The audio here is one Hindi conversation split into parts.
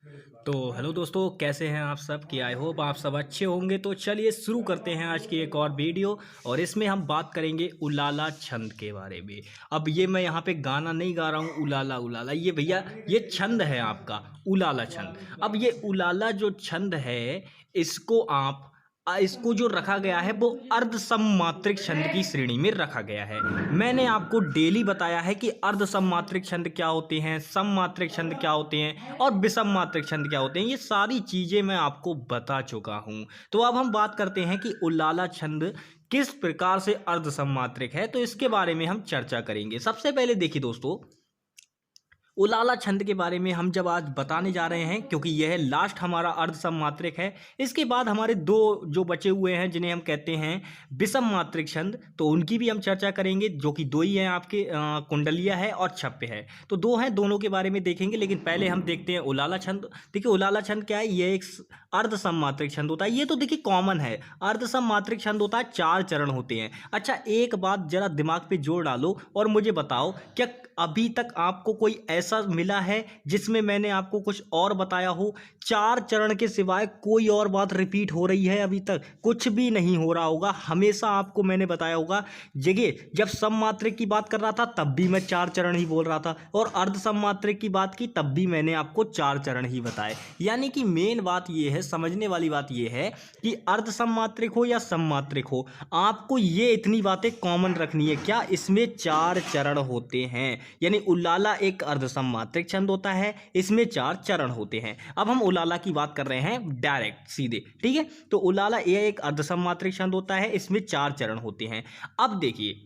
तो हेलो दोस्तों, कैसे हैं आप सब? कि आई होप आप सब अच्छे होंगे। तो चलिए शुरू करते हैं आज की एक और वीडियो। और इसमें हम बात करेंगे उलाला छंद के बारे में। अब ये मैं यहाँ पे गाना नहीं गा रहा हूँ उलाला उलाला, ये भैया ये छंद है आपका उलाला छंद। अब ये उलाला जो छंद है इसको इसको जो रखा गया है वो अर्ध सममात्रिक छंद की श्रेणी में रखा गया है। मैंने आपको डेली बताया है कि अर्ध सममात्रिक छंद क्या होते हैं, सममात्रिक छंद क्या होते हैं और विषम मात्रिक छंद क्या होते हैं। ये सारी चीजें मैं आपको बता चुका हूं। तो अब हम बात करते हैं कि उलाला छंद किस प्रकार से अर्ध सममात्रिक है, तो इसके बारे में हम चर्चा करेंगे। सबसे पहले देखिए दोस्तों, उलाला छंद के बारे में हम जब आज बताने जा रहे हैं, क्योंकि यह लास्ट हमारा अर्ध सममात्रिक है। इसके बाद हमारे दो जो बचे हुए हैं जिन्हें हम कहते हैं विषम मात्रिक छंद, तो उनकी भी हम चर्चा करेंगे, जो कि दो ही हैं आपके, कुंडलिया है और छप्य है। तो दो हैं, दोनों के बारे में देखेंगे। लेकिन पहले हम देखते हैं उलाला छंद। देखिए उलाला छंद क्या है, ये एक अर्ध सममात्रिक छंद होता है। ये तो देखिए कॉमन है, अर्ध सममात्रिक छंद होता है, 4 चरण होते हैं। अच्छा, एक बात जरा दिमाग पे जोर डालो और मुझे बताओ, क्या अभी तक आपको कोई ऐसा मिला है जिसमें मैंने आपको कुछ और बताया हो? 4 चरण के सिवाय कोई और बात रिपीट हो रही है? अभी तक कुछ भी नहीं हो रहा होगा। हमेशा आपको मैंने बताया होगा। जगह जब सममात्रिक की बात कर रहा था तब भी मैं 4 चरण ही बोल रहा था, और अर्ध सममात्रिक की बात की तब भी मैंने आपको 4 चरण ही बताए। यानी कि मेन बात यह है, समझने वाली बात यह है कि अर्ध सममात्रिक हो या सममात्रिक हो, आपको ये इतनी बातें कॉमन रखनी है। क्या इसमें 4 चरण होते हैं। यानी उलाला एक अर्ध सममात्रिक छंद होता है, इसमें 4 चरण होते हैं। अब हम उलाला की बात कर रहे हैं डायरेक्ट सीधे, ठीक है। तो उलाला ये एक अर्ध सममात्रिक छंद होता है, इसमें 4 चरण होते हैं। अब देखिए,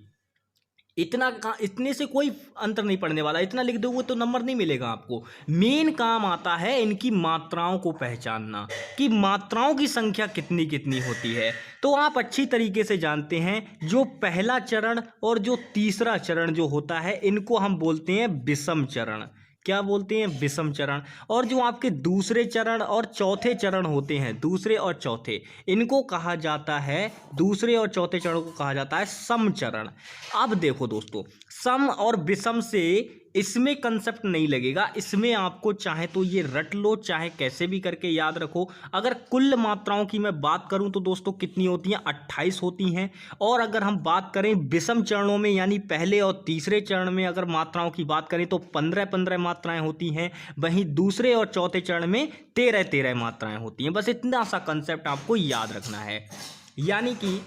इतने से कोई अंतर नहीं पड़ने वाला। इतना लिख दोगे तो नंबर नहीं मिलेगा आपको। मेन काम आता है इनकी मात्राओं को पहचानना, कि मात्राओं की संख्या कितनी कितनी होती है। तो आप अच्छी तरीके से जानते हैं, जो पहला चरण और जो तीसरा चरण जो होता है, इनको हम बोलते हैं विषम चरण। क्या बोलते हैं? विषम चरण। और जो आपके दूसरे चरण और चौथे चरण होते हैं, दूसरे और चौथे, इनको कहा जाता है, दूसरे और चौथे चरण को कहा जाता है सम चरण। अब देखो दोस्तों, सम और विषम से इसमें कंसेप्ट नहीं लगेगा। इसमें आपको चाहे तो ये रट लो, चाहे कैसे भी करके याद रखो। अगर कुल मात्राओं की मैं बात करूं तो दोस्तों कितनी होती हैं? 28 होती हैं। और अगर हम बात करें विषम चरणों में, यानी पहले और तीसरे चरण में अगर मात्राओं की बात करें तो 15-15 मात्राएं होती हैं। वहीं दूसरे और चौथे चरण में 13-13 मात्राएं होती हैं। बस इतना सा कंसेप्ट आपको याद रखना है। यानी कि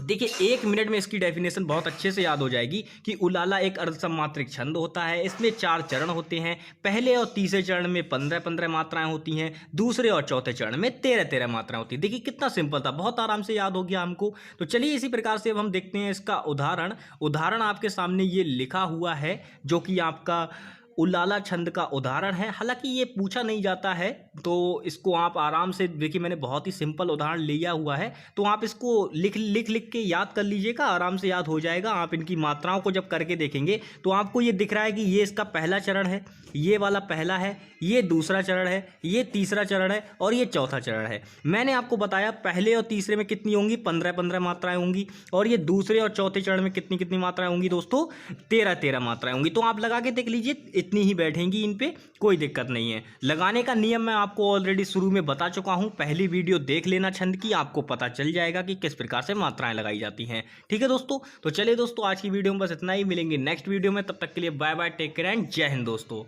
देखिए, 1 मिनट में इसकी डेफिनेशन बहुत अच्छे से याद हो जाएगी कि उलाला एक अर्ध सममात्रिक छंद होता है। इसमें 4 चरण होते हैं। पहले और तीसरे चरण में 15-15 मात्राएं होती हैं। दूसरे और चौथे चरण में 13-13 मात्राएं होती हैं। देखिए कितना सिंपल था, बहुत आराम से याद हो गया हमको। तो चलिए इसी प्रकार से अब हम देखते हैं इसका उदाहरण आपके सामने ये लिखा हुआ है, जो कि आपका उलाला छंद का उदाहरण है। हालांकि ये पूछा नहीं जाता है, तो इसको आप आराम से देखिए, मैंने बहुत ही सिंपल उदाहरण लिया हुआ है, तो आप इसको लिख लिख के याद कर लीजिएगा, आराम से याद हो जाएगा। आप इनकी मात्राओं को जब करके देखेंगे तो आपको ये दिख रहा है कि ये इसका पहला चरण है, ये वाला पहला है, ये दूसरा चरण है, ये तीसरा चरण है और ये चौथा चरण है। मैंने आपको बताया पहले और तीसरे में कितनी होंगी? 15-15 मात्राएं होंगी। और ये दूसरे और चौथे चरण में कितनी कितनी मात्राएं होंगी दोस्तों? 13-13 मात्राएं होंगी। तो आप लगा के देख लीजिए, इतनी ही बैठेंगी, इन पे कोई दिक्कत नहीं है। लगाने का नियम मैं आपको ऑलरेडी शुरू में बता चुका हूं। पहली वीडियो देख लेना छंद की, आपको पता चल जाएगा कि किस प्रकार से मात्राएं लगाई जाती हैं। ठीक है दोस्तों, तो चलिए दोस्तों, आज की वीडियो में बस इतना ही। मिलेंगे नेक्स्ट वीडियो में, तब तक के लिए bye bye, take care and जय हिंद दोस्तों।